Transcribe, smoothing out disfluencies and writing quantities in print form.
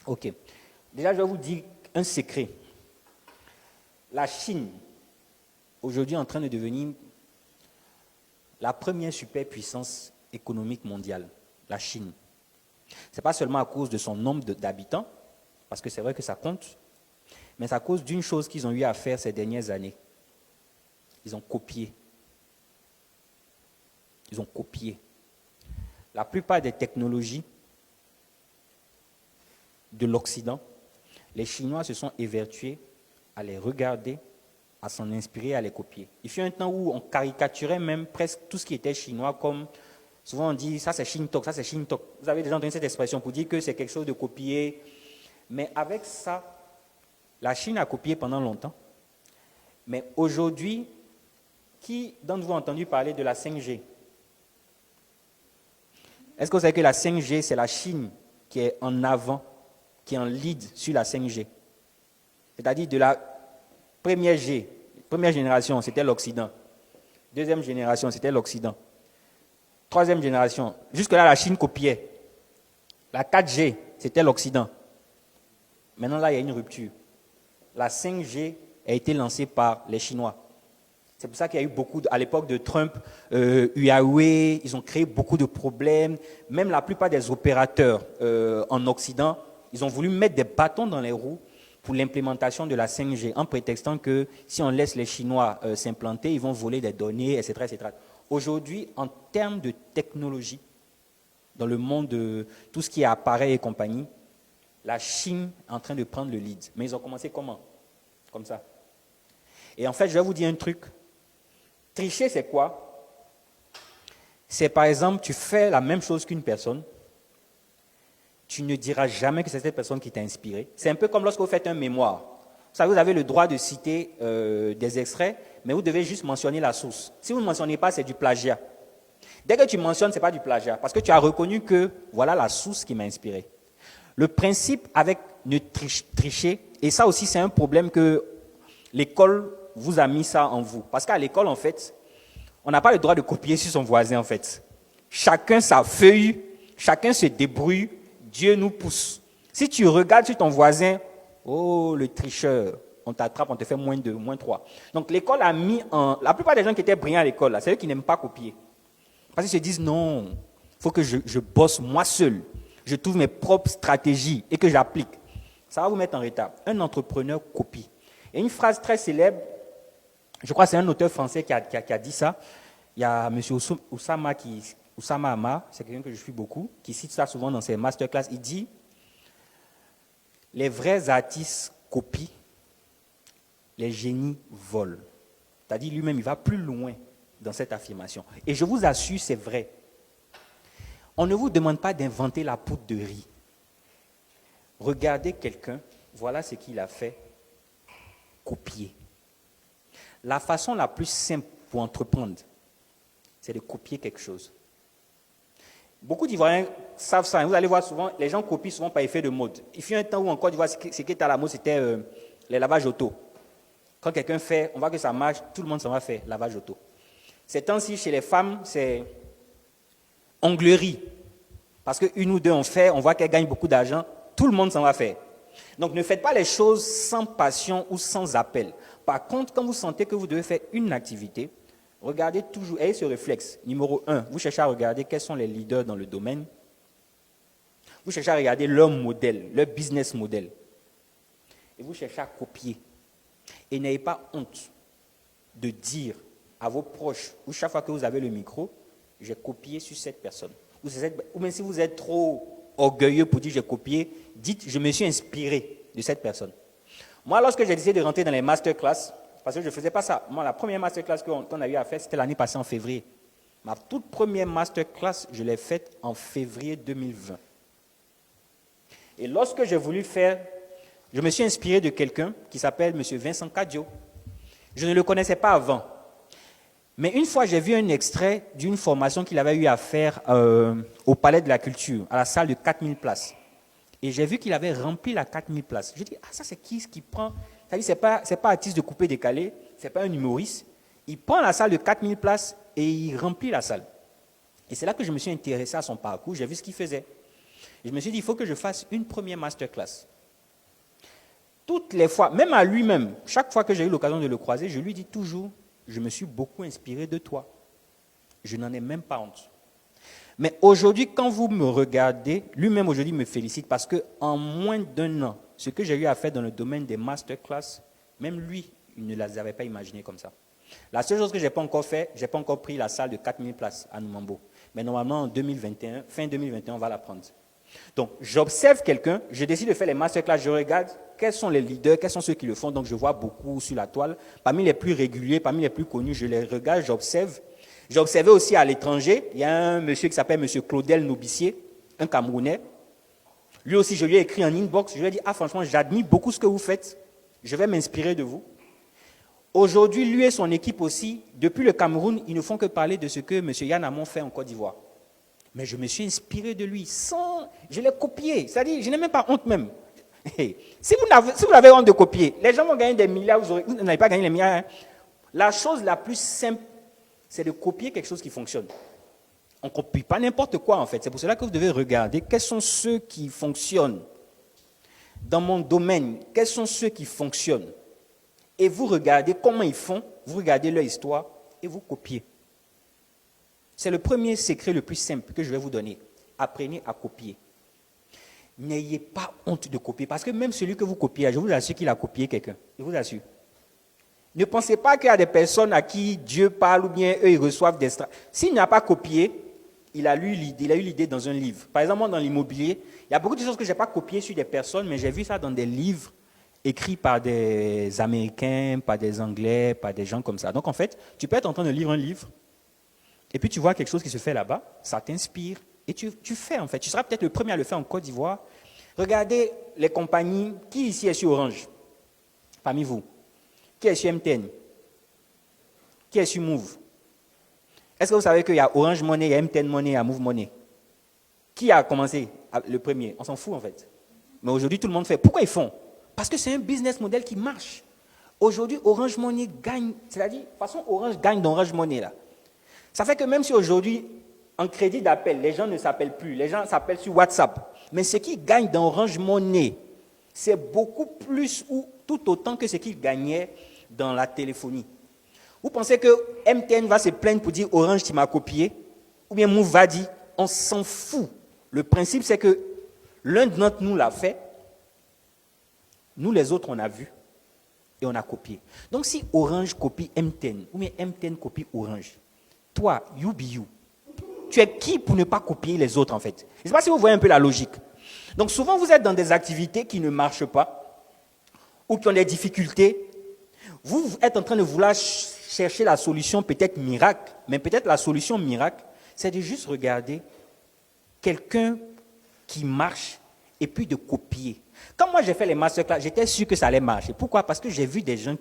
Ok. Déjà, je vais vous dire un secret. La Chine, aujourd'hui, est en train de devenir la première superpuissance économique mondiale. La Chine. Ce n'est pas seulement à cause de son nombre d'habitants, parce que c'est vrai que ça compte, mais c'est à cause d'une chose qu'ils ont eu à faire ces dernières années. Ils ont copié. Ils ont copié. La plupart des technologies de l'Occident, les Chinois se sont évertués à les regarder, à s'en inspirer, à les copier. Il fut un temps où on caricaturait même presque tout ce qui était chinois comme, souvent on dit, ça c'est Shintok, ça c'est Shintok. Vous avez déjà entendu cette expression pour dire que c'est quelque chose de copié. Mais avec ça, la Chine a copié pendant longtemps. Mais aujourd'hui, qui d'entre vous a entendu parler de la 5G? Est-ce que vous savez que la 5G, c'est la Chine qui est en avant, qui est en lead sur la 5G? C'est-à-dire de la première G, première génération, c'était l'Occident. Deuxième génération, c'était l'Occident. Troisième génération, jusque-là, la Chine copiait. La 4G, c'était l'Occident. Maintenant, là, il y a une rupture. La 5G a été lancée par les Chinois. C'est pour ça qu'il y a eu beaucoup, à l'époque de Trump, Huawei, ils ont créé beaucoup de problèmes. Même la plupart des opérateurs en Occident, ils ont voulu mettre des bâtons dans les roues pour l'implémentation de la 5G, en prétextant que si on laisse les Chinois s'implanter, ils vont voler des données, etc. etc. Aujourd'hui, en termes de technologie, dans le monde de tout ce qui est appareil et compagnie, la Chine est en train de prendre le lead. Mais ils ont commencé comment? Comme ça. Et en fait, je vais vous dire un truc. Tricher, c'est quoi? C'est par exemple, tu fais la même chose qu'une personne, tu ne diras jamais que c'est cette personne qui t'a inspiré. C'est un peu comme lorsque vous faites un mémoire. Vous savez, vous avez le droit de citer des extraits, mais vous devez juste mentionner la source. Si vous ne mentionnez pas, c'est du plagiat. Dès que tu mentionnes, ce n'est pas du plagiat, parce que tu as reconnu que voilà la source qui m'a inspiré. Le principe avec ne tricher, et ça aussi c'est un problème que l'école vous a mis ça en vous. Parce qu'à l'école, en fait, on n'a pas le droit de copier sur son voisin, en fait. Chacun sa feuille, chacun se débrouille, Dieu nous pousse. Si tu regardes sur ton voisin, oh, le tricheur, on t'attrape, on te fait moins 2, moins 3. Donc l'école a mis en... La plupart des gens qui étaient brillants à l'école, c'est eux qui n'aiment pas copier. Parce qu'ils se disent, non, il faut que je bosse moi seul. Je trouve mes propres stratégies et que j'applique. Ça va vous mettre en retard. Un entrepreneur copie. Et une phrase très célèbre, je crois que c'est un auteur français qui a dit ça. Il y a M. Oussama Hamar, c'est quelqu'un que je suis beaucoup, qui cite ça souvent dans ses masterclass. Il dit, les vrais artistes copient, les génies volent. C'est-à-dire lui-même, il va plus loin dans cette affirmation. Et je vous assure, c'est vrai. On ne vous demande pas d'inventer la poudre de riz. Regardez quelqu'un, voilà ce qu'il a fait, copier. La façon la plus simple pour entreprendre, c'est de copier quelque chose. Beaucoup d'Ivoiriens savent ça. Vous allez voir souvent, les gens copient souvent par effet de mode. Il fut un temps où en Côte d'Ivoire, ce qui était à la mode, c'était les lavages auto. Quand quelqu'un fait, on voit que ça marche, tout le monde s'en va faire lavage auto. Ces temps-ci, chez les femmes, c'est onglerie. Parce qu'une ou deux ont fait, on voit qu'elles gagnent beaucoup d'argent, tout le monde s'en va faire. Donc ne faites pas les choses sans passion ou sans appel. Par contre, quand vous sentez que vous devez faire une activité, regardez toujours, ayez ce réflexe. Numéro 1, vous cherchez à regarder quels sont les leaders dans le domaine. Vous cherchez à regarder leur modèle, leur business model. Et vous cherchez à copier. Et n'ayez pas honte de dire à vos proches, ou chaque fois que vous avez le micro, j'ai copié sur cette personne. Ou même si vous êtes trop orgueilleux pour dire j'ai copié, dites je me suis inspiré de cette personne. Moi, lorsque j'ai décidé de rentrer dans les masterclass, parce que je ne faisais pas ça, moi, la première masterclass qu'on a eu à faire, c'était l'année passée en février. Ma toute première masterclass, je l'ai faite en février 2020. Et lorsque j'ai voulu faire, je me suis inspiré de quelqu'un qui s'appelle M. Vincent Cadio. Je ne le connaissais pas avant. Mais une fois, j'ai vu un extrait d'une formation qu'il avait eu à faire au Palais de la Culture, à la salle de 4000 places. Et j'ai vu qu'il avait rempli la 4000 places. Je dis, ah, ça c'est qui prend? C'est-à-dire, c'est pas artiste de coupé décalé, c'est pas un humoriste. Il prend la salle de 4000 places et il remplit la salle. Et c'est là que je me suis intéressé à son parcours, j'ai vu ce qu'il faisait. Et je me suis dit, il faut que je fasse une première masterclass. Toutes les fois, même à lui-même, chaque fois que j'ai eu l'occasion de le croiser, je lui dis toujours, je me suis beaucoup inspiré de toi. Je n'en ai même pas honte. Mais aujourd'hui, quand vous me regardez, lui-même aujourd'hui me félicite parce qu'en moins d'1 an, ce que j'ai eu à faire dans le domaine des masterclass, même lui, il ne les avait pas imaginé comme ça. La seule chose que je n'ai pas encore fait, je n'ai pas encore pris la salle de 4000 places à Numambo. Mais normalement, en 2021, fin 2021, on va la prendre. Donc, j'observe quelqu'un, je décide de faire les masterclass, je regarde quels sont les leaders, quels sont ceux qui le font. Donc, je vois beaucoup sur la toile. Parmi les plus réguliers, parmi les plus connus, je les regarde, j'observe. J'ai observé aussi à l'étranger, il y a un monsieur qui s'appelle M. Claudel Nobissier, un Camerounais. Lui aussi, je lui ai écrit en inbox, je lui ai dit, franchement, j'admire beaucoup ce que vous faites, je vais m'inspirer de vous. Aujourd'hui, lui et son équipe aussi, depuis le Cameroun, ils ne font que parler de ce que M. Yann Amon fait en Côte d'Ivoire. Mais je me suis inspiré de lui, je l'ai copié, c'est-à-dire, je n'ai même pas honte même. Si vous avez honte de copier, les gens vont gagner des milliards, vous n'allez pas gagner les milliards. Hein. La chose la plus simple, c'est de copier quelque chose qui fonctionne. On ne copie pas n'importe quoi en fait. C'est pour cela que vous devez regarder quels sont ceux qui fonctionnent. Dans mon domaine, quels sont ceux qui fonctionnent. Et vous regardez comment ils font, vous regardez leur histoire et vous copiez. C'est le premier secret le plus simple que je vais vous donner. Apprenez à copier. N'ayez pas honte de copier. Parce que même celui que vous copiez, je vous assure qu'il a copié quelqu'un. Je vous assure. Ne pensez pas qu'il y a des personnes à qui Dieu parle ou bien eux, ils reçoivent des... S'il n'a pas copié, il a eu l'idée dans un livre. Par exemple, moi, dans l'immobilier, il y a beaucoup de choses que je n'ai pas copiées sur des personnes, mais j'ai vu ça dans des livres écrits par des Américains, par des Anglais, par des gens comme ça. Donc, en fait, tu peux être en train de lire un livre, et puis tu vois quelque chose qui se fait là-bas, ça t'inspire, et tu fais, en fait. Tu seras peut-être le premier à le faire en Côte d'Ivoire. Regardez les compagnies. Qui ici est sur Orange, parmi vous? Qui est sur MTN? Qui est sur Move? Est-ce que vous savez qu'il y a Orange Money, il y a MTN Money, il y a Move Money? Qui a commencé le premier? On s'en fout en fait. Mais aujourd'hui, tout le monde fait. Pourquoi ils font? Parce que c'est un business model qui marche. Aujourd'hui, Orange Money gagne, c'est-à-dire, de toute façon, Orange gagne dans Orange Money là. Ça fait que même si aujourd'hui, en crédit d'appel, les gens ne s'appellent plus, les gens s'appellent sur WhatsApp. Mais ce qui gagne dans Orange Money, c'est beaucoup plus ou tout autant que ce qu'ils gagnaient dans la téléphonie. Vous pensez que MTN va se plaindre pour dire Orange, tu m'as copié? Ou bien Move va dire, on s'en fout. Le principe, c'est que l'un d'entre nous l'a fait, nous les autres, on a vu et on a copié. Donc si Orange copie MTN, ou bien MTN copie Orange, toi, you be you, tu es qui pour ne pas copier les autres en fait? Je ne sais pas si vous voyez un peu la logique. Donc souvent, vous êtes dans des activités qui ne marchent pas, ou qui ont des difficultés. Vous êtes en train de vouloir chercher la solution peut-être miracle, mais peut-être la solution miracle, c'est de juste regarder quelqu'un qui marche et puis de copier. Quand moi j'ai fait les masterclass, j'étais sûr que ça allait marcher. Pourquoi? Parce que j'ai vu des gens